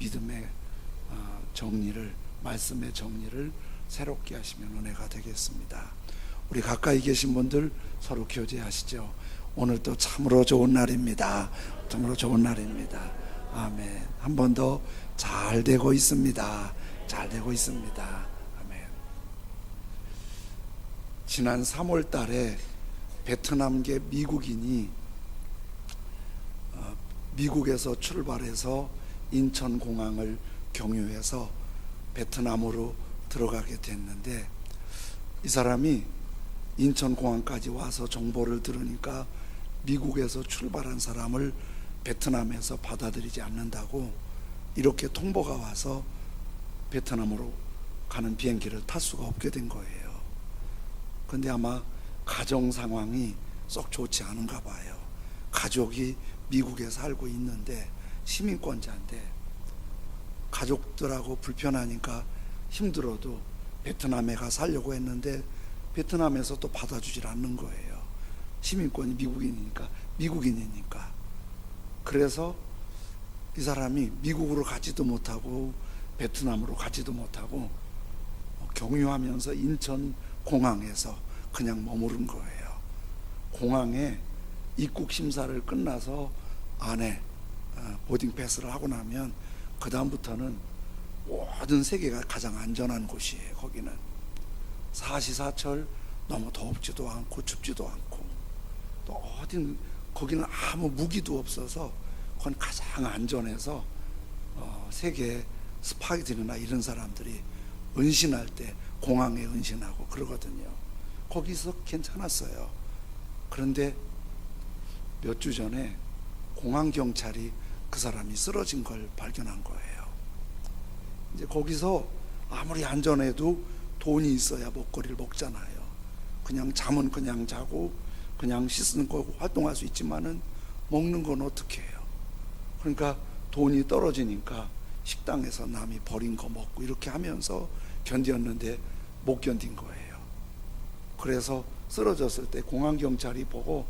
믿음의 정리를, 말씀의 정리를 새롭게 하시면 은혜가 되겠습니다. 우리 가까이 계신 분들 서로 교제하시죠. 오늘도 참으로 좋은 날입니다. 참으로 좋은 날입니다. 아멘. 한 번 더 잘 되고 있습니다. 잘 되고 있습니다. 아멘. 지난 3월 달에 베트남계 미국인이 미국에서 출발해서 인천공항을 경유해서 베트남으로 들어가게 됐는데, 이 사람이 인천공항까지 와서 정보를 들으니까 미국에서 출발한 사람을 베트남에서 받아들이지 않는다고 이렇게 통보가 와서 베트남으로 가는 비행기를 탈 수가 없게 된 거예요. 근데 아마 가정 상황이 썩 좋지 않은가 봐요. 가족이 미국에 살고 있는데 시민권자인데 가족들하고 불편하니까 힘들어도 베트남에 가 살려고 했는데 베트남에서 또 받아주질 않는 거예요. 시민권이 미국인이니까. 그래서 이 사람이 미국으로 가지도 못하고 베트남으로 가지도 못하고 경유하면서 인천공항에서 그냥 머무른 거예요. 공항에 입국 심사를 끝나서 안에 보딩 패스를 하고 나면 그 다음부터는 모든 세계가 가장 안전한 곳이에요. 거기는 사시사철 너무 덥지도 않고 춥지도 않고, 또 어딘 거기는 아무 무기도 없어서 그건 가장 안전해서 세계 스파이들이나 이런 사람들이 은신할 때 공항에 은신하고 그러거든요. 거기서 괜찮았어요. 그런데 몇 주 전에 공항 경찰이 그 사람이 쓰러진 걸 발견한 거예요. 이제 거기서 아무리 안전해도 돈이 있어야 먹거리를 먹잖아요. 그냥 잠은 그냥 자고 그냥 씻는 거 활동할 수 있지만은 먹는 건 어떻게 해요? 그러니까 돈이 떨어지니까 식당에서 남이 버린 거 먹고 이렇게 하면서 견뎠는데 못 견딘 거예요. 그래서 쓰러졌을 때 공항 경찰이 보고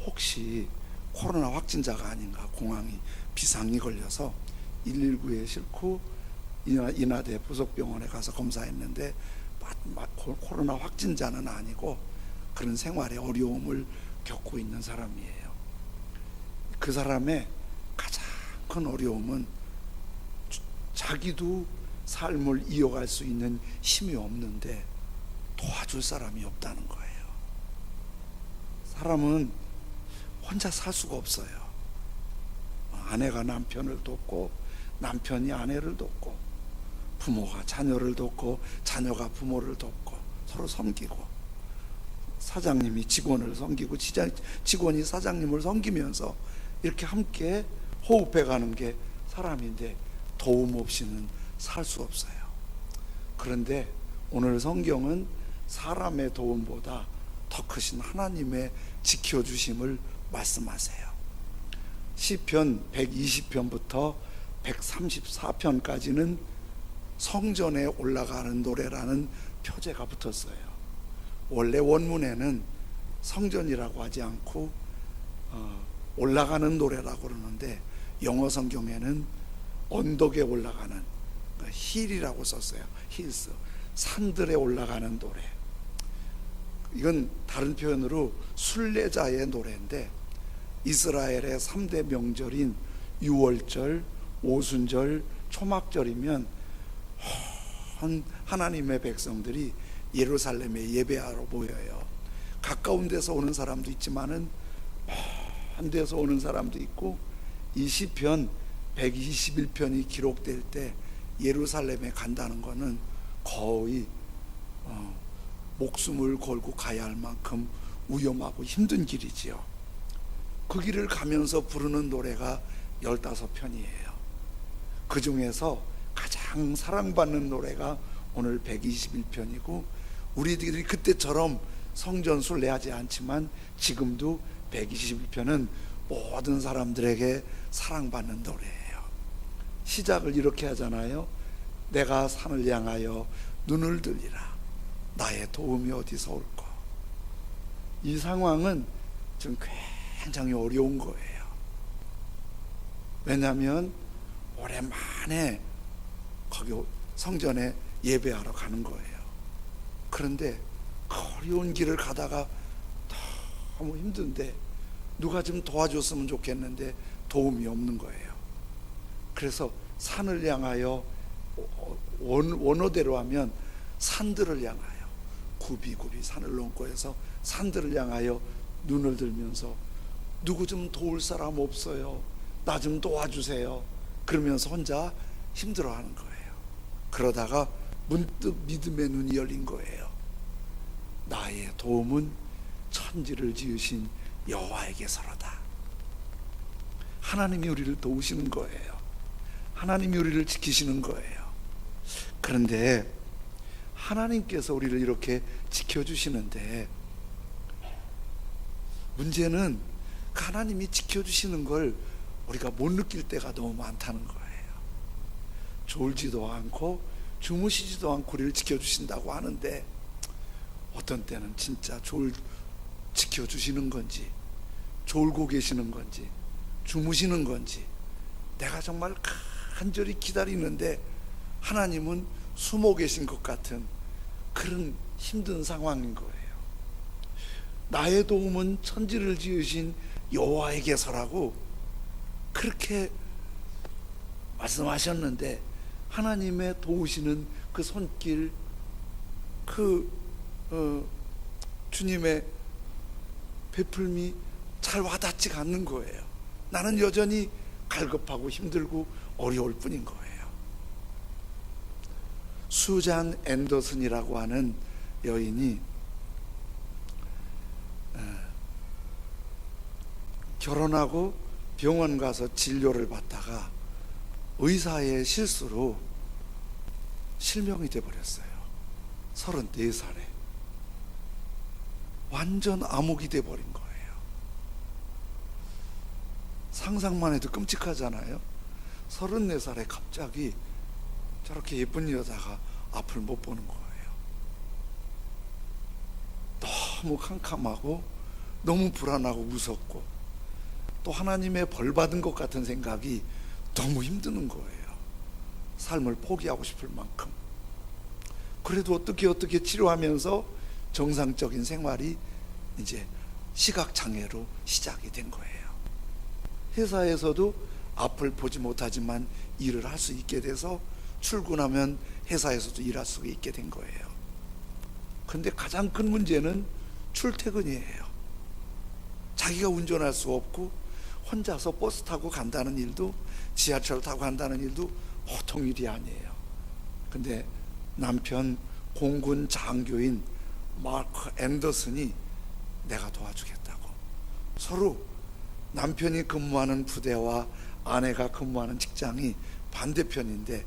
혹시 코로나 확진자가 아닌가, 공항이 비상이 걸려서 119에 싣고 인하대 부속병원에 가서 검사했는데 코로나 확진자는 아니고 그런 생활에 어려움을 겪고 있는 사람이에요. 그 사람의 가장 큰 어려움은 자기도 삶을 이어갈 수 있는 힘이 없는데 도와줄 사람이 없다는 거예요. 사람은 혼자 살 수가 없어요. 아내가 남편을 돕고 남편이 아내를 돕고 부모가 자녀를 돕고 자녀가 부모를 돕고 서로 섬기고, 사장님이 직원을 섬기고 직원이 사장님을 섬기면서 이렇게 함께 호흡해 가는 게 사람인데 도움 없이는 살 수 없어요. 그런데 오늘 성경은 사람의 도움보다 더 크신 하나님의 지켜주심을 말씀하세요. 시편 120편부터 134편까지는 성전에 올라가는 노래라는 표제가 붙었어요. 원래 원문에는 성전이라고 하지 않고 올라가는 노래라고 그러는데 영어 성경에는 언덕에 올라가는, 힐이라고 썼어요. 힐스, 산들에 올라가는 노래. 이건 다른 표현으로 순례자의 노래인데, 이스라엘의 3대 명절인 유월절, 오순절, 초막절이면 하나님의 백성들이 예루살렘에 예배하러 모여요. 가까운 데서 오는 사람도 있지만은 먼 데서 오는 사람도 있고, 이 시편 121편이 기록될 때 예루살렘에 간다는 것은 거의 목숨을 걸고 가야 할 만큼 위험하고 힘든 길이지요. 그 길을 가면서 부르는 노래가 15편이에요. 그 중에서 가장 사랑받는 노래가 오늘 121편이고, 우리들이 그때처럼 성전 순례하지 않지만 지금도 121편은 모든 사람들에게 사랑받는 노래예요. 시작을 이렇게 하잖아요. 내가 산을 향하여 눈을 들리라. 나의 도움이 어디서 올까? 이 상황은 지금 굉장히 어려운 거예요. 왜냐하면 오래 오랜만에 거기 성전에 예배하러 가는 거예요. 그런데 어려운 길을 가다가 너무 힘든데 누가 좀 도와줬으면 좋겠는데 도움이 없는 거예요. 그래서 산을 향하여, 원어대로 하면 산들을 향하여, 굽이굽이 산을 넘고 해서 산들을 향하여 눈을 들면서 누구 좀 도울 사람 없어요? 나 좀 도와주세요. 그러면서 혼자 힘들어하는 거예요. 그러다가 문득 믿음의 눈이 열린 거예요. 나의 도움은 천지를 지으신 여호와에게서로다. 하나님이 우리를 도우시는 거예요. 하나님이 우리를 지키시는 거예요. 그런데 하나님께서 우리를 이렇게 지켜주시는데 문제는 하나님이 지켜주시는 걸 우리가 못 느낄 때가 너무 많다는 거예요. 졸지도 않고 주무시지도 않고 우리를 지켜주신다고 하는데 어떤 때는 진짜 지켜주시는 건지, 졸고 계시는 건지, 주무시는 건지 내가 정말 간절히 기다리는데 하나님은 숨어 계신 것 같은 그런 힘든 상황인 거예요. 나의 도움은 천지를 지으신 여호와에게서라고 그렇게 말씀하셨는데 하나님의 도우시는 그 손길, 주님의 베풀미 잘 와닿지가 않는 거예요. 나는 여전히 갈급하고 힘들고 어려울 뿐인 거예요. 수잔 앤더슨이라고 하는 여인이 결혼하고 병원 가서 진료를 받다가 의사의 실수로 실명이 돼버렸어요. 34살에 완전 암흑이 돼버린 거예요. 상상만 해도 끔찍하잖아요. 34살에 갑자기 저렇게 예쁜 여자가 앞을 못 보는 거예요. 너무 캄캄하고 너무 불안하고 무섭고 또 하나님의 벌 받은 것 같은 생각이 너무 힘드는 거예요. 삶을 포기하고 싶을 만큼. 그래도 어떻게 치료하면서 정상적인 생활이 이제 시각장애로 시작이 된 거예요. 회사에서도 앞을 보지 못하지만 일을 할 수 있게 돼서 출근하면 회사에서도 일할 수 있게 된 거예요. 근데 가장 큰 문제는 출퇴근이에요. 자기가 운전할 수 없고 혼자서 버스 타고 간다는 일도, 지하철 타고 간다는 일도 보통 일이 아니에요. 근데 남편 공군 장교인 마크 앤더슨이 내가 도와주겠다고, 서로 남편이 근무하는 부대와 아내가 근무하는 직장이 반대편인데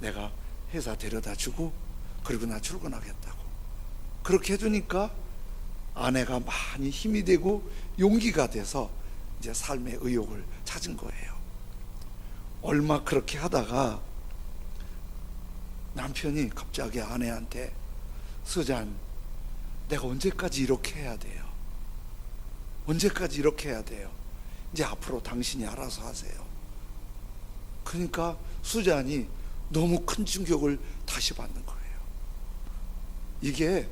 내가 회사 데려다 주고 그리고 나 출근하겠다고 그렇게 해주니까 아내가 많이 힘이 되고 용기가 돼서 이제 삶의 의욕을 찾은 거예요. 얼마 그렇게 하다가 남편이 갑자기 아내한테, 수잔, 내가 언제까지 이렇게 해야 돼요? 언제까지 이렇게 해야 돼요? 이제 앞으로 당신이 알아서 하세요. 그러니까 수잔이 너무 큰 충격을 다시 받는 거예요. 이게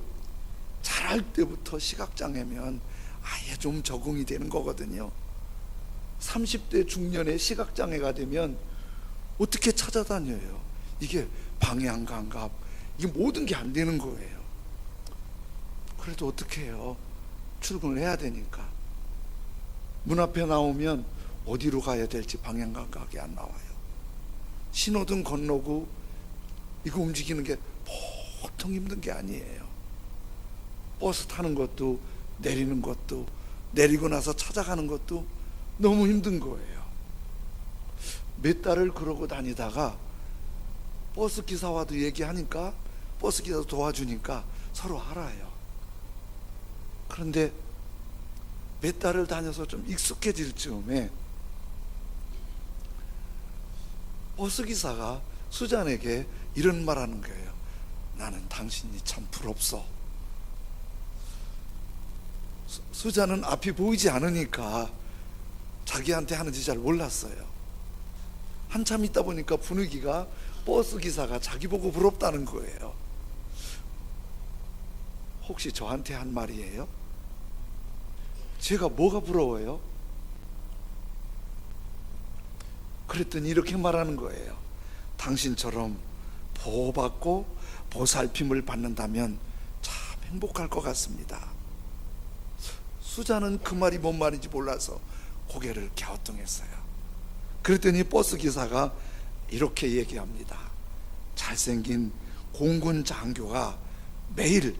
자랄 때부터 시각장애면 아예 좀 적응이 되는 거거든요. 30대 중년에 시각장애가 되면 어떻게 찾아다녀요? 이게 방향감각, 이게 모든 게 안 되는 거예요. 그래도 어떻게 해요? 출근을 해야 되니까. 문 앞에 나오면 어디로 가야 될지 방향감각이 안 나와요. 신호등 건너고 이거 움직이는 게 보통 힘든 게 아니에요. 버스 타는 것도, 내리는 것도, 내리고 나서 찾아가는 것도 너무 힘든 거예요. 몇 달을 그러고 다니다가 버스 기사와도 얘기하니까, 버스 기사도 도와주니까 서로 알아요. 그런데 몇 달을 다녀서 좀 익숙해질 즈음에 버스 기사가 수잔에게 이런 말 하는 거예요. 나는 당신이 참 부럽소. 수잔은 앞이 보이지 않으니까 자기한테 하는지 잘 몰랐어요. 한참 있다 보니까 분위기가 버스 기사가 자기 보고 부럽다는 거예요. 혹시 저한테 한 말이에요? 제가 뭐가 부러워요? 그랬더니 이렇게 말하는 거예요. 당신처럼 보호받고 보살핌을 받는다면 참 행복할 것 같습니다. 수자는 그 말이 뭔 말인지 몰라서 고개를 갸우뚱했어요. 그랬더니 버스 기사가 이렇게 얘기합니다. 잘생긴 공군 장교가 매일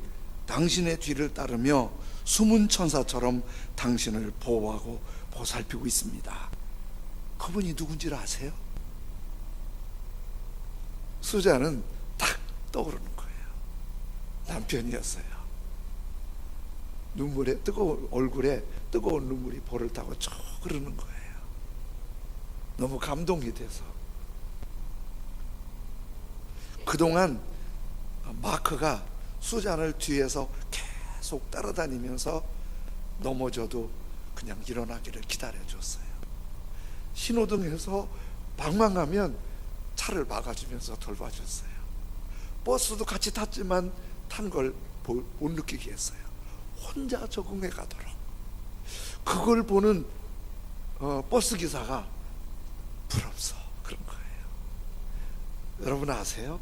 당신의 뒤를 따르며 숨은 천사처럼 당신을 보호하고 보살피고 있습니다. 그분이 누군지를 아세요? 수자는 딱 떠오르는 거예요. 남편이었어요. 눈물에 뜨거운 얼굴에 뜨거운 눈물이 볼을 타고 쭉 흐르는 거예요. 너무 감동이 돼서. 그동안 마크가 수잔을 뒤에서 계속 따라다니면서 넘어져도 그냥 일어나기를 기다려줬어요. 신호등에서 방황하면 차를 막아주면서 돌봐줬어요. 버스도 같이 탔지만 탄 걸 못 느끼게 했어요. 혼자 적응해 가도록. 그걸 보는 버스 기사가 부럽소 그런 거예요. 여러분 아세요?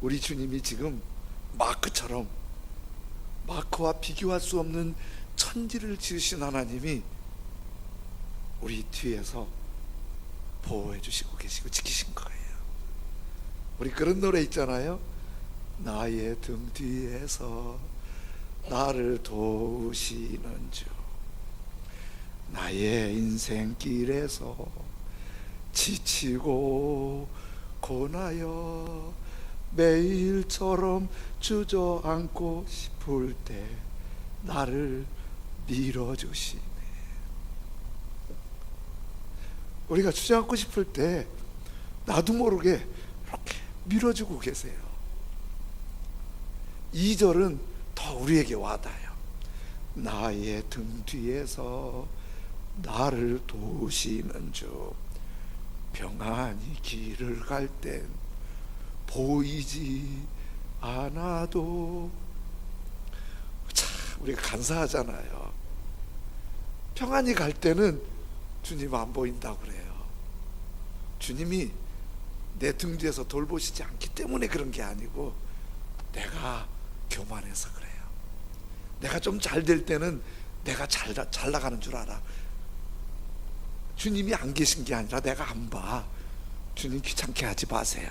우리 주님이 지금 마크처럼, 마크와 비교할 수 없는 천지를 지으신 하나님이 우리 뒤에서 보호해 주시고 계시고 지키신 거예요. 우리 그런 노래 있잖아요. 나의 등 뒤에서 나를 도우시는 주, 나의 인생길에서 지치고 고나여 매일처럼 주저앉고 싶을 때 나를 밀어주시네. 우리가 주저앉고 싶을 때 나도 모르게 이렇게 밀어주고 계세요. 2절은 더 우리에게 와닿아요. 나의 등 뒤에서 나를 도우시는 주, 평안히 길을 갈 땐 보이지 않아도. 참 우리가 간사하잖아요. 평안히 갈 때는 주님 안 보인다고 그래요. 주님이 내 등 뒤에서 돌보시지 않기 때문에 그런 게 아니고 내가 교만해서 그래요. 내가 좀 잘 될 때는 내가 잘 나가는 줄 알아. 주님이 안 계신 게 아니라 내가 안 봐. 주님 귀찮게 하지 마세요.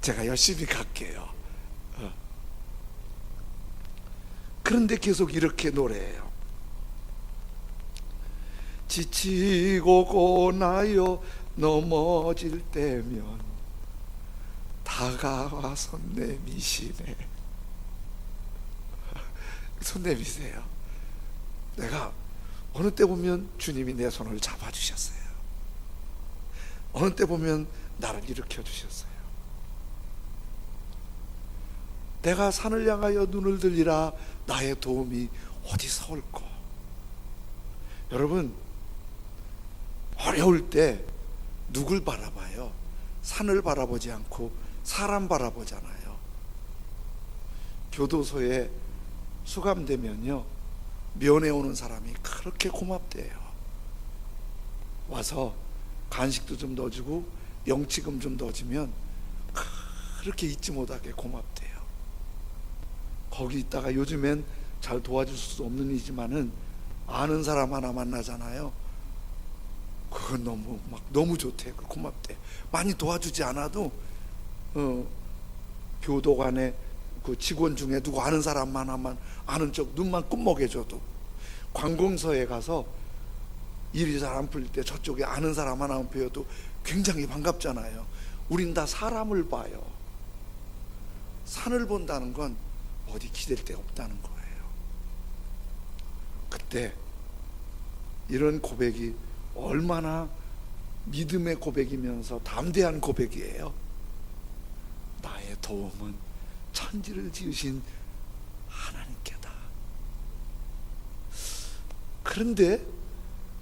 제가 열심히 갈게요. 그런데 계속 이렇게 노래해요. 지치고 고나여 넘어질 때면 다가와 손 내미시네. 손 내미세요. 내가 어느 때 보면 주님이 내 손을 잡아주셨어요. 어느 때 보면 나를 일으켜 주셨어요. 내가 산을 향하여 눈을 들리라 나의 도움이 어디서 올꼬. 여러분 어려울 때 누굴 바라봐요? 산을 바라보지 않고 사람 바라보잖아요. 교도소에 수감되면요 면회 오는 사람이 그렇게 고맙대요. 와서 간식도 좀 넣어주고 영치금 좀 넣어주면 그렇게 잊지 못하게 고맙대요. 거기 있다가 요즘엔 잘 도와줄 수 없는 일이지만은 아는 사람 하나 만나잖아요. 그건 너무 좋대. 고맙대. 많이 도와주지 않아도 교도관에 그 직원 중에 누구 아는 사람만 하면 아는 척 눈만 끔먹여줘도, 관공서에 가서 일이 잘 안 풀릴 때 저쪽에 아는 사람 하나 배워도 굉장히 반갑잖아요. 우린 다 사람을 봐요. 산을 본다는 건 어디 기댈 데 없다는 거예요. 그때 이런 고백이 얼마나 믿음의 고백이면서 담대한 고백이에요. 나의 도움은 천지를 지으신 하나님께다. 그런데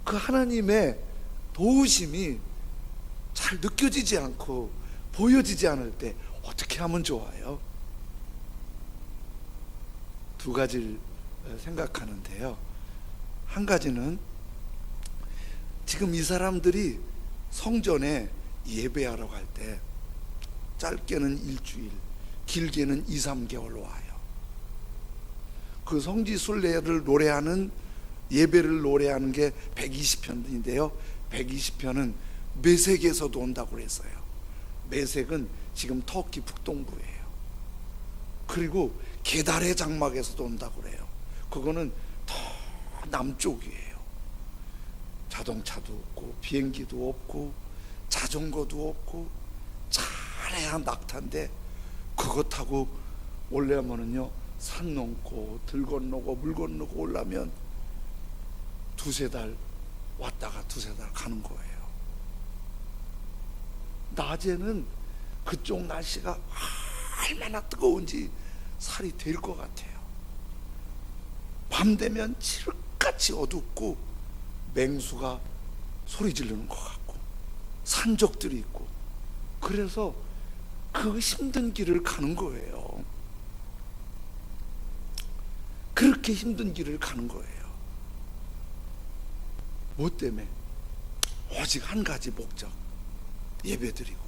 그 하나님의 도우심이 잘 느껴지지 않고 보여지지 않을 때 어떻게 하면 좋아요? 두 가지를 생각하는데요. 한 가지는 지금 이 사람들이 성전에 예배하러 갈 때 짧게는 일주일, 길게는 2, 3개월 와요. 그 성지순례를 노래하는, 예배를 노래하는 게 120편인데요 120편은 메색에서도 온다고 그랬어요. 메색은 지금 터키 북동부예요. 그리고 게달의 장막에서도 온다고 그래요. 그거는 더 남쪽이에요. 자동차도 없고 비행기도 없고 자전거도 없고 잘해야 낙타인데, 그거 타고 올려면은요 산 넘고 들 건너고 물 건너고 올라면 두세 달 왔다가 두세 달 가는 거예요. 낮에는 그쪽 날씨가 얼마나 뜨거운지 살이 될 것 같아요. 밤 되면 칠흑같이 어둡고 맹수가 소리 지르는 것 같고 산적들이 있고, 그래서 그 힘든 길을 가는 거예요. 그렇게 힘든 길을 가는 거예요. 뭐 때문에? 오직 한 가지 목적, 예배드리고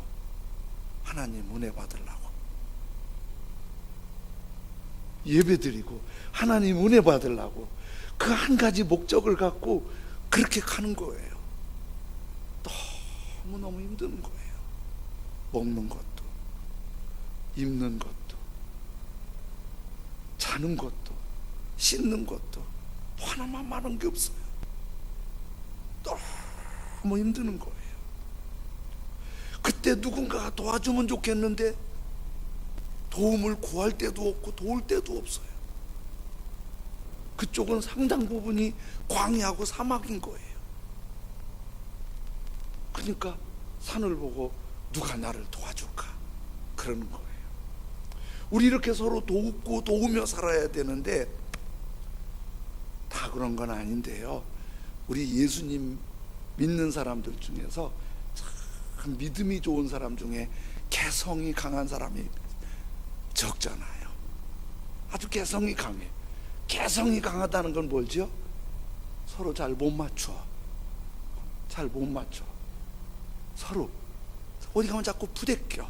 하나님 은혜 받으려고. 예배드리고 하나님 은혜 받으려고 그 한 가지 목적을 갖고 그렇게 가는 거예요. 너무너무 힘든 거예요. 먹는 것도, 입는 것도, 자는 것도, 씻는 것도 하나만 많은 게 없어요. 너무 힘드는 거예요. 그때 누군가가 도와주면 좋겠는데 도움을 구할 때도 없고 도울 때도 없어요. 그쪽은 상당 부분이 광야하고 사막인 거예요. 그러니까 산을 보고 누가 나를 도와줄까 그러는 거예요. 우리 이렇게 서로 돕고 도우며 살아야 되는데 다 그런 건 아닌데요. 우리 예수님 믿는 사람들 중에서 참 믿음이 좋은 사람 중에 개성이 강한 사람이 적잖아요. 아주 개성이 강해. 개성이 강하다는 건 뭘죠? 서로 잘 못 맞춰. 잘 못 맞춰. 서로 어디 가면 자꾸 부대껴.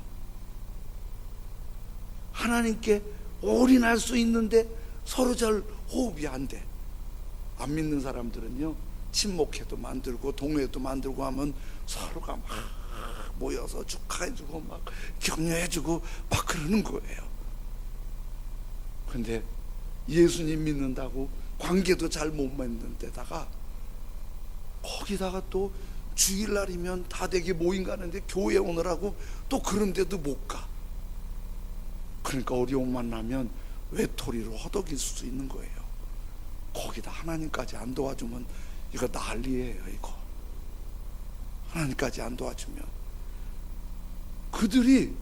하나님께 올인할 수 있는데 서로 잘 호흡이 안 돼. 안 믿는 사람들은요, 친목회도 만들고 동회도 만들고 하면 서로가 막 모여서 축하해주고 막 격려해주고 막 그러는 거예요. 근데 예수님 믿는다고 관계도 잘 못 맺는 데다가 거기다가 또 주일날이면 다되게 모임 가는데 교회 오느라고 또 그런 데도 못 가. 그러니까 어려움만 나면 외톨이로 허덕일 수 있는 거예요. 거기다 하나님까지 안 도와주면 이거 난리예요. 이거 하나님까지 안 도와주면 그들이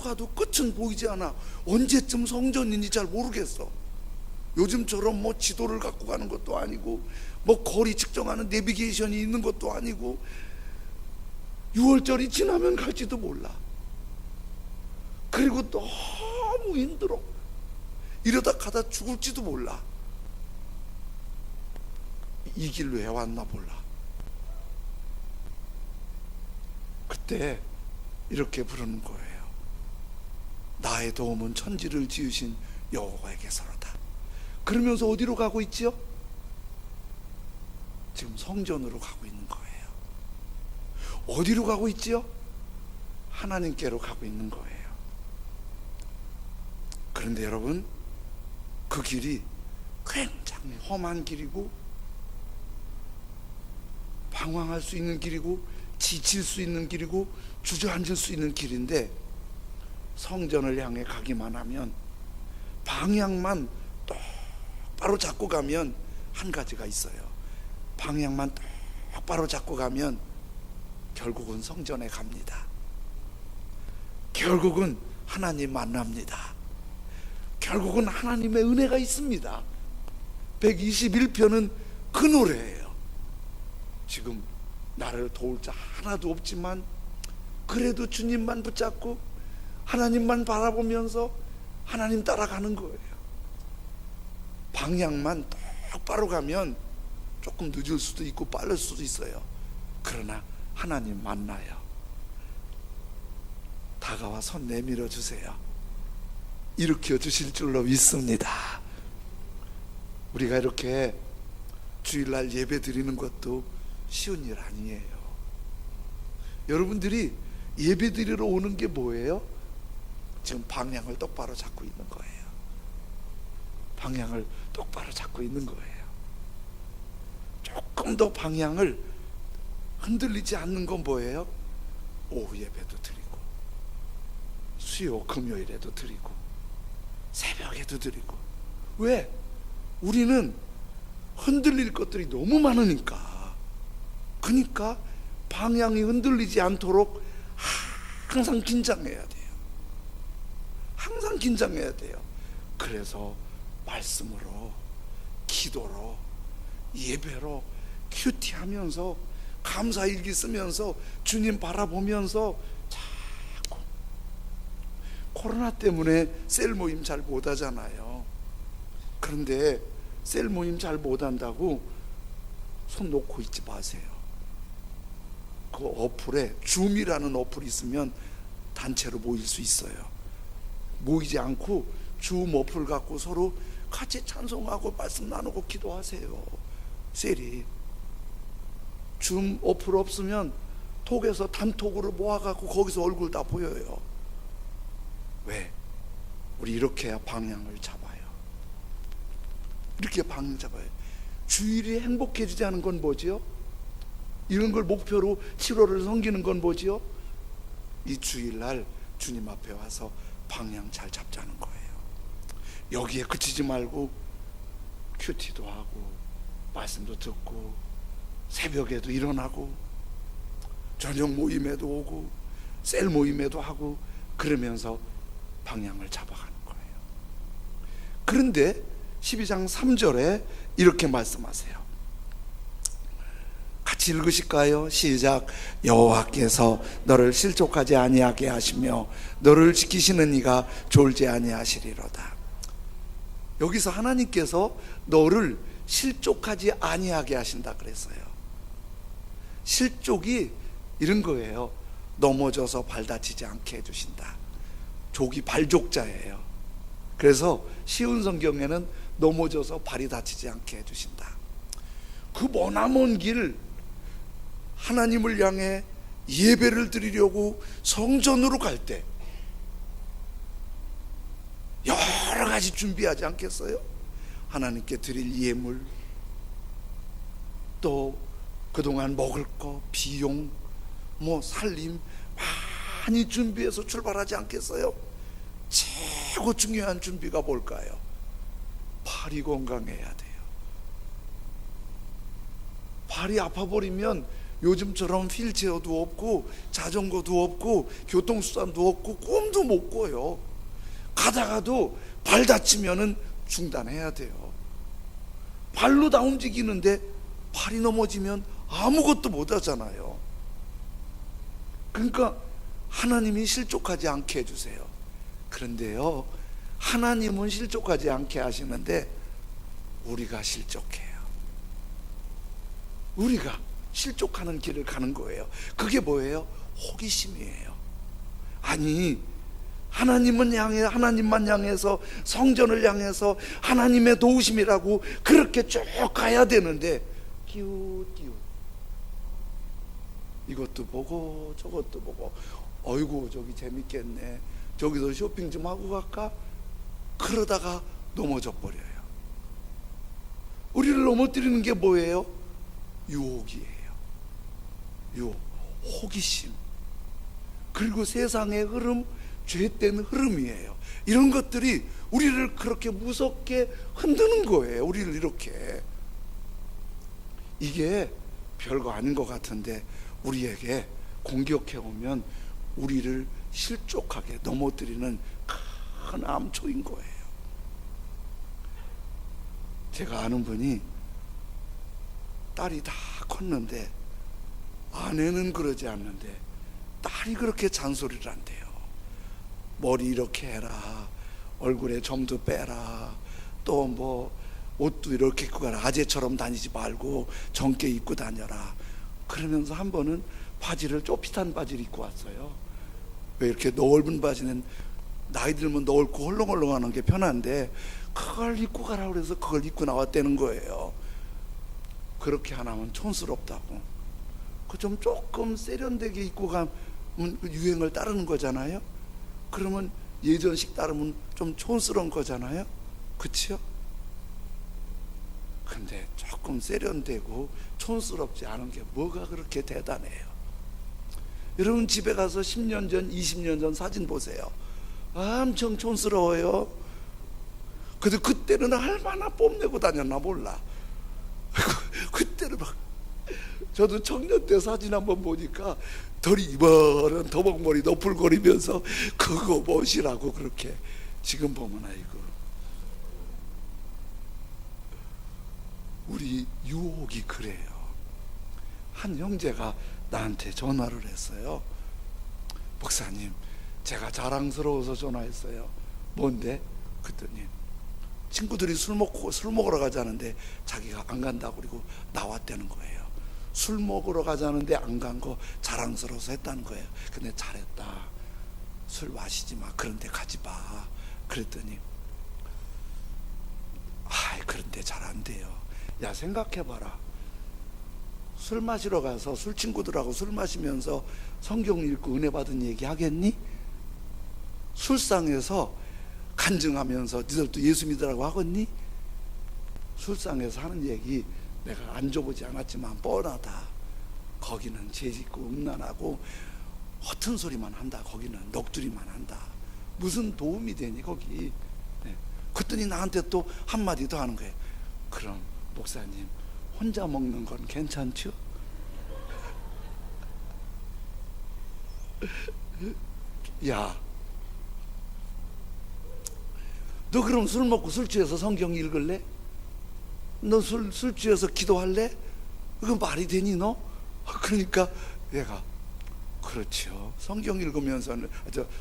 가도 끝은 보이지 않아. 언제쯤 성전인지 잘 모르겠어. 요즘처럼 뭐 지도를 갖고 가는 것도 아니고 뭐 거리 측정하는 내비게이션이 있는 것도 아니고 6월절이 지나면 갈지도 몰라. 그리고 너무 힘들어. 이러다 가다 죽을지도 몰라. 이 길로 왜 왔나 몰라. 그때 이렇게 부르는 거예요. 나의 도움은 천지를 지으신 여호와에게서로다. 그러면서 어디로 가고 있지요? 지금 성전으로 가고 있는 거예요. 어디로 가고 있지요? 하나님께로 가고 있는 거예요. 그런데 여러분, 그 길이 굉장히 험한 길이고 방황할 수 있는 길이고 지칠 수 있는 길이고 주저앉을 수 있는 길인데, 성전을 향해 가기만 하면 방향만 똑바로 잡고 가면 한 가지가 있어요. 방향만 똑바로 잡고 가면 결국은 성전에 갑니다. 결국은 하나님 만납니다. 결국은 하나님의 은혜가 있습니다. 121편은 그 노래예요. 지금 나를 도울 자 하나도 없지만 그래도 주님만 붙잡고 하나님만 바라보면서 하나님 따라가는 거예요. 방향만 똑바로 가면 조금 늦을 수도 있고 빠를 수도 있어요. 그러나 하나님 만나요. 다가와 손 내밀어 주세요. 일으켜 주실 줄로 믿습니다. 우리가 이렇게 주일날 예배 드리는 것도 쉬운 일 아니에요. 여러분들이 예배 드리러 오는 게 뭐예요? 지금 방향을 똑바로 잡고 있는 거예요. 방향을 똑바로 잡고 있는 거예요. 조금 더 방향을 흔들리지 않는 건 뭐예요? 오후 예배도 드리고 수요 금요일에도 드리고 새벽에도 드리고. 왜? 우리는 흔들릴 것들이 너무 많으니까. 그러니까 방향이 흔들리지 않도록 항상 긴장해야 돼요. 항상 긴장해야 돼요. 그래서 말씀으로, 기도로, 예배로, 큐티하면서, 감사일기 쓰면서, 주님 바라보면서 자꾸. 코로나 때문에 셀 모임 잘 못하잖아요. 그런데 셀 모임 잘 못한다고 손 놓고 있지 마세요. 그 어플에 줌이라는 어플이 있으면 단체로 모일 수 있어요. 모이지 않고 줌 어플 갖고 서로 같이 찬송하고 말씀 나누고 기도하세요. 셀이 줌 어플 없으면 톡에서 단톡으로 모아갖고 거기서 얼굴 다 보여요. 왜? 우리 이렇게 해야 방향을 잡아요. 이렇게 방향 잡아요. 주일이 행복해지지 않은 건 뭐지요? 이런 걸 목표로 7월을 섬기는 건 뭐지요? 이 주일날 주님 앞에 와서 방향 잘 잡자는 거예요. 여기에 그치지 말고 큐티도 하고 말씀도 듣고 새벽에도 일어나고 저녁 모임에도 오고 셀 모임에도 하고 그러면서 방향을 잡아가는 거예요. 그런데 12장 3절에 이렇게 말씀하세요. 같이 읽으실까요? 시작. 여호와께서 너를 실족하지 아니하게 하시며 너를 지키시는 이가 졸지 아니하시리로다. 여기서 하나님께서 너를 실족하지 아니하게 하신다 그랬어요. 실족이 이런 거예요. 넘어져서 발 다치지 않게 해주신다. 족이 발족자예요. 그래서 쉬운 성경에는 넘어져서 발이 다치지 않게 해주신다. 그 머나먼 길 하나님을 향해 예배를 드리려고 성전으로 갈 때 여러 가지 준비하지 않겠어요? 하나님께 드릴 예물, 또 그동안 먹을 거, 비용, 살림 많이 준비해서 출발하지 않겠어요? 최고 중요한 준비가 뭘까요? 발이 건강해야 돼요. 발이 아파버리면 요즘처럼 휠체어도 없고 자전거도 없고 교통수단도 없고 꿈도 못 꿔요. 가다가도 발 다치면은 중단해야 돼요. 발로 다 움직이는데 발이 넘어지면 아무것도 못 하잖아요. 그러니까 하나님이 실족하지 않게 해주세요. 그런데요, 하나님은 실족하지 않게 하시는데 우리가 실족해요. 우리가 실족하는 길을 가는 거예요. 그게 뭐예요? 호기심이에요. 아니, 하나님만 향해서 성전을 향해서 하나님의 도우심이라고 그렇게 쭉 가야 되는데 띄우띄우 이것도 보고 저것도 보고 어이구 저기 재밌겠네, 저기서 쇼핑 좀 하고 갈까? 그러다가 넘어져 버려요. 우리를 넘어뜨리는 게 뭐예요? 유혹이에요. 유혹, 호기심, 그리고 세상의 흐름, 죄된 흐름이에요. 이런 것들이 우리를 그렇게 무섭게 흔드는 거예요. 우리를 이렇게. 이게 별거 아닌 것 같은데 우리에게 공격해 오면 우리를 실족하게 넘어뜨리는 큰 암초인 거예요. 제가 아는 분이 딸이 다 컸는데 아내는 그러지 않는데 딸이 그렇게 잔소리를 한대요. 머리 이렇게 해라, 얼굴에 점도 빼라, 또 뭐 옷도 이렇게 입고 가라, 아재처럼 다니지 말고 젊게 입고 다녀라. 그러면서 한 번은 바지를, 좁핏한 바지를 입고 왔어요. 왜 이렇게 넓은 바지는 나이 들면 넓고 헐렁헐렁하는 게 편한데 그걸 입고 가라 그래서 그걸 입고 나왔다는 거예요. 그렇게 하나면 촌스럽다고. 그 좀 조금 세련되게 입고 가면 유행을 따르는 거잖아요. 그러면 예전식 따르면 좀 촌스러운 거잖아요. 그치요? 근데 조금 세련되고 촌스럽지 않은 게 뭐가 그렇게 대단해요? 여러분 집에 가서 10년 전, 20년 전 사진 보세요. 엄청 촌스러워요. 근데 그때는 얼마나 뽐내고 다녔나 몰라. 그때는 막, 저도 청년 때 사진 한번 보니까 덜 이번은 더벅머리 너풀거리면서 그거 멋이라고 그렇게. 지금 보면 아이고, 우리 유혹이 그래요. 한 형제가 나한테 전화를 했어요. 목사님, 제가 자랑스러워서 전화했어요. 뭔데? 그랬더니 친구들이 술 먹으러 가자는데 자기가 안 간다고 그리고 나왔다는 거예요. 술 먹으러 가자는데 안 간 거 자랑스러워서 했다는 거예요. 근데 잘했다. 술 마시지 마. 그런 데 가지 마. 그랬더니 그런데 잘 안 돼요. 야, 생각해봐라. 술 마시러 가서 술 친구들하고 술 마시면서 성경 읽고 은혜 받은 얘기 하겠니? 술상에서 간증하면서 니들도 예수 믿으라고 하겠니? 술상에서 하는 얘기 내가 안 줘보지 않았지만 뻔하다. 거기는 죄짓고 음란하고 허튼 소리만 한다. 거기는 넋두리만 한다. 무슨 도움이 되니 거기. 네. 그랬더니 나한테 또 한마디 더 하는 거예요. 그럼 목사님, 혼자 먹는 건 괜찮죠? 야, 너 그럼 술 먹고 술 취해서 성경 읽을래? 너 술 취해서 기도할래? 그거 말이 되니 너? 그러니까 얘가 그렇죠. 성경 읽으면서는,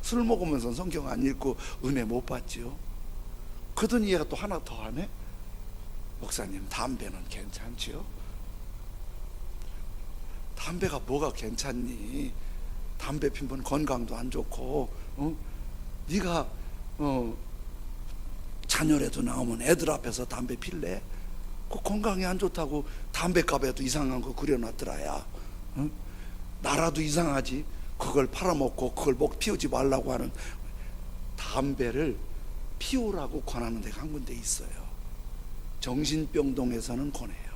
술 먹으면서 성경 안 읽고 은혜 못 받죠. 그러더니 얘가 또 하나 더 하네. 목사님, 담배는 괜찮지요? 담배가 뭐가 괜찮니? 담배 피우면 건강도 안 좋고, 네가 자녀라도 나오면 애들 앞에서 담배 필래? 그 건강에 안 좋다고 담배값에도 이상한 거 그려놨더라야. 나라도 이상하지. 그걸 팔아먹고 그걸 피우지 말라고 하는. 담배를 피우라고 권하는 데가 한 군데 있어요. 정신병동에서는 권해요.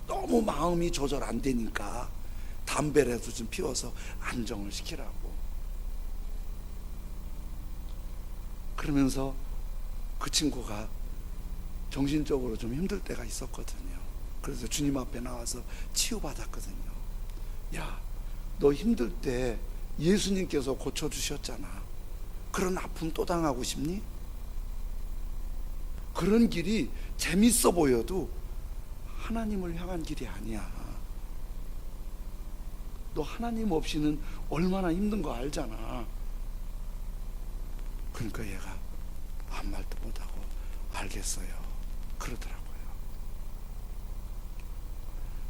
너무 마음이 조절 안 되니까 담배라도 좀 피워서 안정을 시키라고. 그러면서 그 친구가 정신적으로 좀 힘들 때가 있었거든요. 그래서 주님 앞에 나와서 치유받았거든요. 야, 너 힘들 때 예수님께서 고쳐주셨잖아. 그런 아픔 또 당하고 싶니? 그런 길이 재밌어 보여도 하나님을 향한 길이 아니야. 너 하나님 없이는 얼마나 힘든 거 알잖아. 그러니까 얘가 아무 말도 못하고 알겠어요 그러더라고요.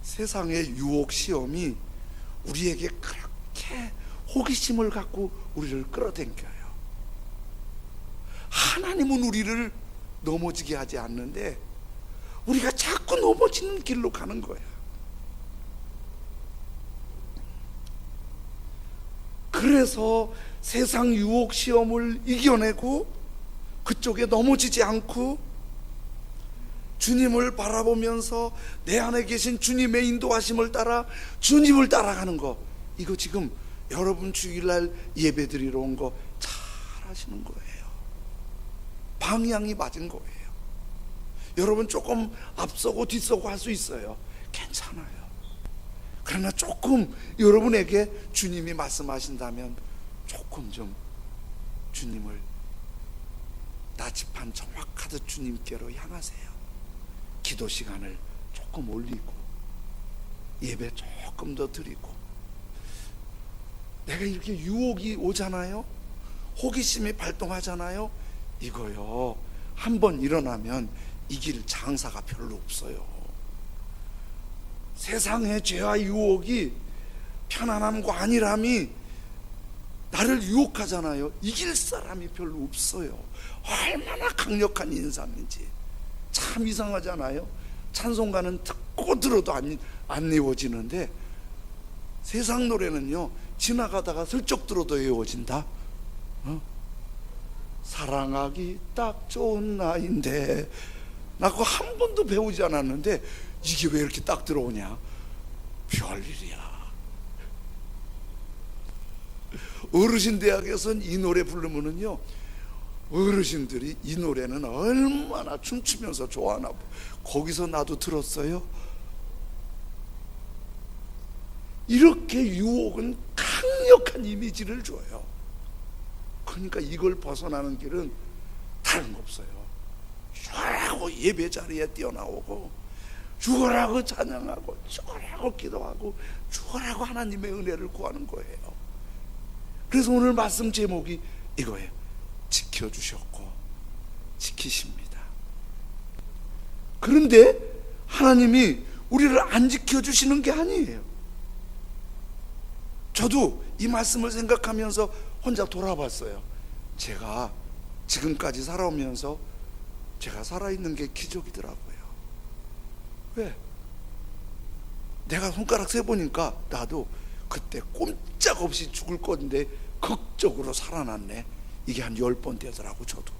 세상의 유혹 시험이 우리에게 그렇게 호기심을 갖고 우리를 끌어당겨요. 하나님은 우리를 넘어지게 하지 않는데 우리가 자꾸 넘어지는 길로 가는 거야. 그래서 세상 유혹 시험을 이겨내고 그쪽에 넘어지지 않고 주님을 바라보면서 내 안에 계신 주님의 인도하심을 따라 주님을 따라가는 거, 이거 지금 여러분 주일날 예배 드리러 온 거 잘 하시는 거예요. 방향이 맞은 거예요. 여러분 조금 앞서고 뒤서고 할 수 있어요. 괜찮아요. 그러나 조금 여러분에게 주님이 말씀하신다면 조금 좀 주님을 나치판 정확하듯 주님께로 향하세요. 기도 시간을 조금 올리고 예배 조금 더 드리고, 내가 이렇게 유혹이 오잖아요. 호기심이 발동하잖아요. 이거요, 한번 일어나면 이길 장사가 별로 없어요. 세상의 죄와 유혹이, 편안함과 안일함이 나를 유혹하잖아요. 이길 사람이 별로 없어요. 얼마나 강력한 인상인지. 참 이상하잖아요. 찬송가는 듣고 들어도 안 외워지는데, 세상 노래는요, 지나가다가 슬쩍 들어도 외워진다. 사랑하기 딱 좋은 나이인데, 나 그거 한 번도 배우지 않았는데 이게 왜 이렇게 딱 들어오냐. 별일이야. 어르신 대학에선 이 노래 부르면은요, 어르신들이 이 노래는 얼마나 춤추면서 좋아하나. 거기서 나도 들었어요. 이렇게 유혹은 강력한 이미지를 줘요. 그러니까 이걸 벗어나는 길은 다른 거 없어요. 죽으라고 예배 자리에 뛰어나오고, 죽으라고 찬양하고, 죽으라고 기도하고, 죽으라고 하나님의 은혜를 구하는 거예요. 그래서 오늘 말씀 제목이 이거예요. 지켜주셨고 지키십니다. 그런데 하나님이 우리를 안 지켜주시는 게 아니에요. 저도 이 말씀을 생각하면서 혼자 돌아봤어요. 제가 지금까지 살아오면서 제가 살아있는 게 기적이더라고요. 왜? 내가 손가락 세보니까 나도 그때 꼼짝없이 죽을 건데 극적으로 살아났네. 이게 한 10번 되더라고. 저도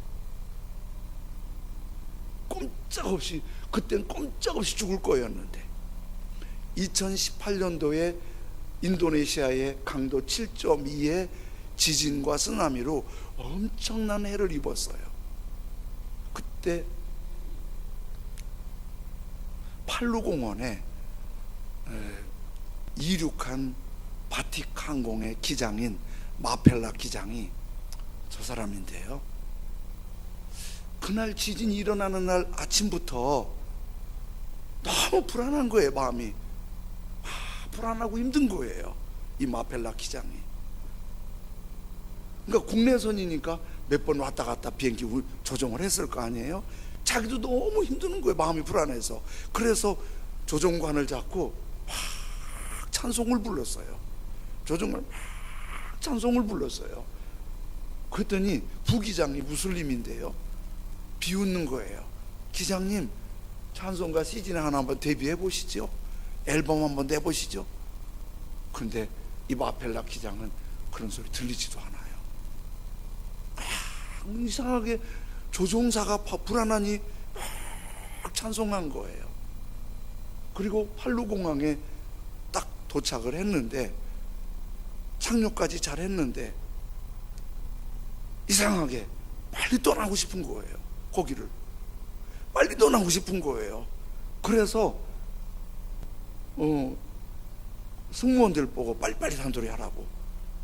꼼짝없이, 그땐 꼼짝없이 죽을 거였는데 2018년도에 인도네시아의 강도 7.2의 지진과 쓰나미로 엄청난 해를 입었어요. 그때 팔루공원에 이륙한 바틱 항공의 기장인 마펠라 기장이 저 사람인데요, 그날 지진이 일어나는 날 아침부터 너무 불안한 거예요. 마음이 불안하고 힘든 거예요, 이 마펠라 기장이. 그러니까 국내선이니까 몇 번 왔다 갔다 비행기 조종을 했을 거 아니에요. 자기도 너무 힘드는 거예요, 마음이 불안해서. 그래서 조종관을 잡고 막 찬송을 불렀어요. 조종을 막 찬송을 불렀어요. 그랬더니 부기장이 무슬림인데요, 비웃는 거예요. 기장님, 찬송가 시즌 하나 한번 데뷔해 보시죠. 앨범 한번 내보시죠. 그런데 이 마펠라 기장은 그런 소리 들리지도 않아요. 이상하게 조종사가 불안하니 막 찬송한 거예요. 그리고 팔루공항에 딱 도착을 했는데, 착륙까지 잘 했는데 이상하게 빨리 떠나고 싶은 거예요. 거기를 빨리 떠나고 싶은 거예요. 그래서 승무원들 보고 빨리빨리 단돌이 하라고.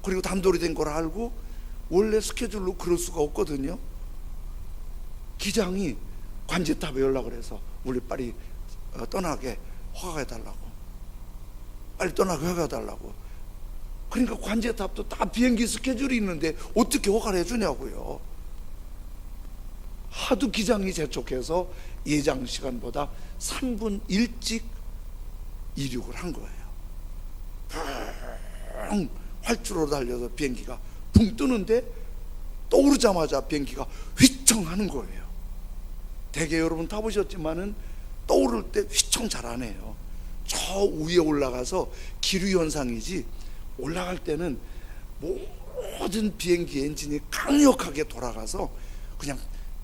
그리고 단돌이 된 걸 알고, 원래 스케줄로 그럴 수가 없거든요. 기장이 관제탑에 연락을 해서 우리 빨리 떠나게 허가해달라고, 빨리 떠나게 허가해달라고. 그러니까 관제탑도 다 비행기 스케줄이 있는데 어떻게 허가를 해주냐고요. 하도 기장이 재촉해서 예정 시간보다 3분 일찍 이륙을 한 거예요. 붕 활주로로 달려서 비행기가 붕 뜨는데, 떠오르자마자 비행기가 휘청 하는 거예요. 대개 여러분 타보셨지만은 떠오를 때 휘청 잘 안 해요. 저 위에 올라가서 기류현상이지, 올라갈 때는 모든 비행기 엔진이 강력하게 돌아가서 그냥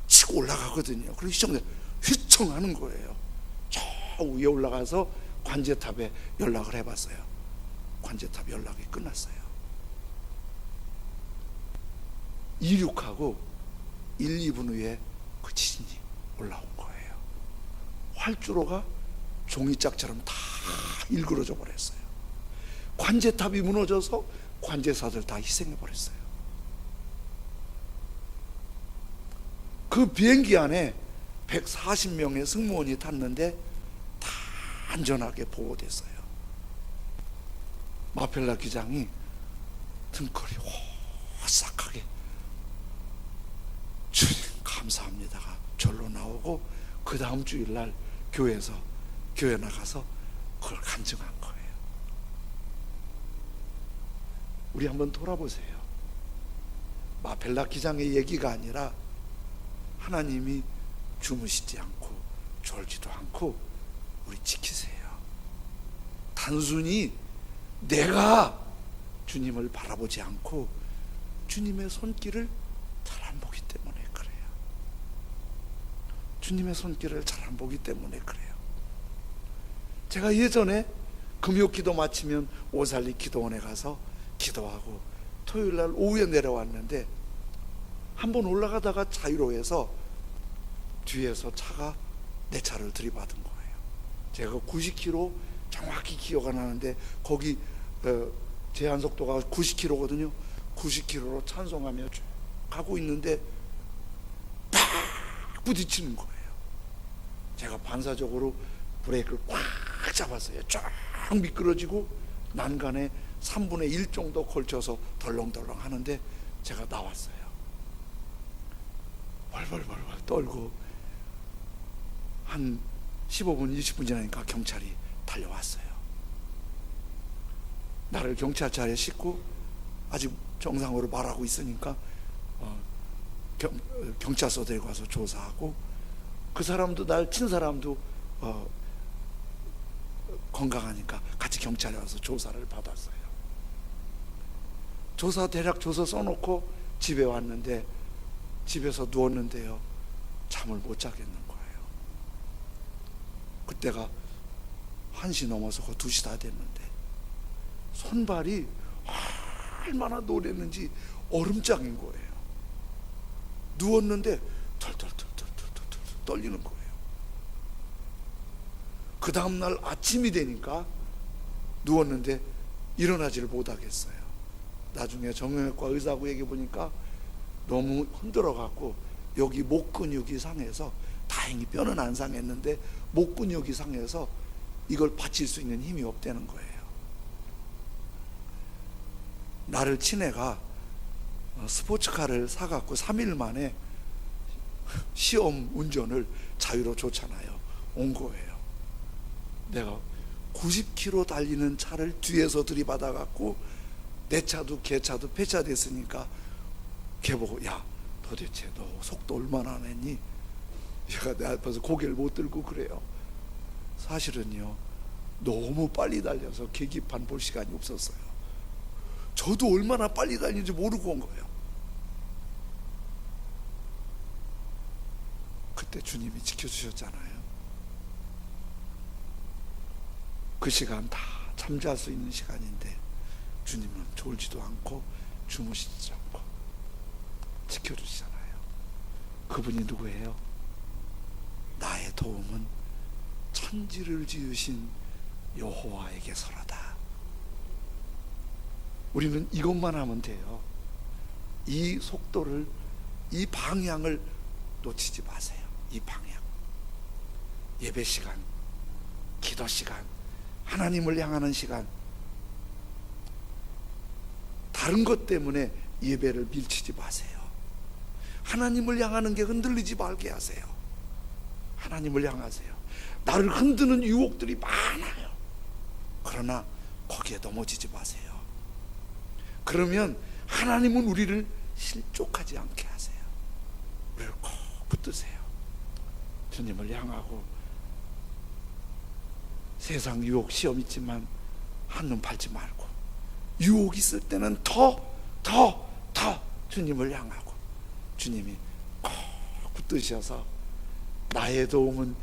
치고 올라가거든요. 그리고 휘청 하는 거예요. 저 위에 올라가서 관제탑에 연락을 해봤어요. 관제탑 연락이 끝났어요. 이륙하고 1, 2분 후에 그 지진이 올라온 거예요. 활주로가 종이짝처럼 다 일그러져 버렸어요. 관제탑이 무너져서 관제사들 다 희생해 버렸어요. 그 비행기 안에 140명의 승무원이 탔는데 다 안전하게 보호됐어요. 마펠라 기장이 등골이 오싹하게 주님 감사합니다가 절로 나오고 그 다음 주일날 교회 나가서 그걸 간증한 거예요. 우리 한번 돌아보세요. 마펠라 기장의 얘기가 아니라 하나님이 주무시지 않고 졸지도 않고 우리 지키세요. 단순히 내가 주님을 바라보지 않고 주님의 손길을 잘 안 보기 때문에 그래요. 주님의 손길을 잘 안 보기 때문에 그래요. 제가 예전에 금요 기도 마치면 오살리 기도원에 가서 기도하고 토요일날 오후에 내려왔는데 한번 올라가다가 자유로에서 뒤에서 차가 내 차를 들이받은 거예요. 제가 90km 정확히 기억이 나는데 거기 제한 속도가 90km거든요. 90km로 찬송하며 쭉 가고 있는데 팍 부딪히는 거예요. 제가 반사적으로 브레이크를 꽉 잡았어요. 쫙 미끄러지고 난간에 3분의 1 정도 걸쳐서 덜렁덜렁 하는데 제가 나왔어요. 벌벌벌벌 떨고 한 15분 20분 지나니까 경찰이 달려왔어요. 나를 경찰차에 싣고 아직 정상으로 말하고 있으니까 경찰서 데리고 가서 조사하고 그 사람도 날 친 사람도 건강하니까 같이 경찰에 와서 조사를 받았어요. 대략 조서 써놓고 집에 왔는데 집에서 누웠는데요, 잠을 못 자겠는 거예요. 그때가 1시 넘어서 2시 다 됐는데 손발이 얼마나 노랬는지 얼음장인 거예요. 누웠는데 털털털털 떨리는 거예요. 그 다음날 아침이 되니까 누웠는데 일어나지를 못하겠어요. 나중에 정형외과 의사하고 얘기해 보니까 너무 흔들어 갖고 여기 목 근육이 상해서, 다행히 뼈는 안 상했는데 목 근육이 상해서 이걸 받칠 수 있는 힘이 없다는 거예요. 나를 친 애가 스포츠카를 사갖고 3일 만에 시험 운전을 자유로 좋잖아요. 온 거예요. 내가 90km 달리는 차를 뒤에서 들이받아갖고 내 차도 걔 차도 폐차됐으니까 걔 보고, 야 도대체 너 속도 얼마나 냈니? 얘가 내 앞에서 고개를 못 들고 그래요. 사실은요, 너무 빨리 달려서 계기판 볼 시간이 없었어요. 저도 얼마나 빨리 달리는지 모르고 온 거예요. 그때 주님이 지켜주셨잖아요. 그 시간 다 잠잘 수 있는 시간인데 주님은 졸지도 않고 주무시지 않고 지켜주시잖아요. 그분이 누구예요? 나의 도움은 천지를 지으신 여호와에게서라다. 우리는 이것만 하면 돼요. 이 속도를, 이 방향을 놓치지 마세요. 이 방향, 예배 시간, 기도 시간, 하나님을 향하는 시간, 다른 것 때문에 예배를 밀치지 마세요. 하나님을 향하는 게 흔들리지 말게 하세요. 하나님을 향하세요. 나를 흔드는 유혹들이 많아요. 그러나 거기에 넘어지지 마세요. 그러면 하나님은 우리를 실족하지 않게 하세요. 우리를 꼭 붙드세요. 주님을 향하고, 세상 유혹 시험 있지만 한눈 팔지 말고, 유혹 있을 때는 더 주님을 향하고, 주님이 꼭 붙드셔서 나의 도움은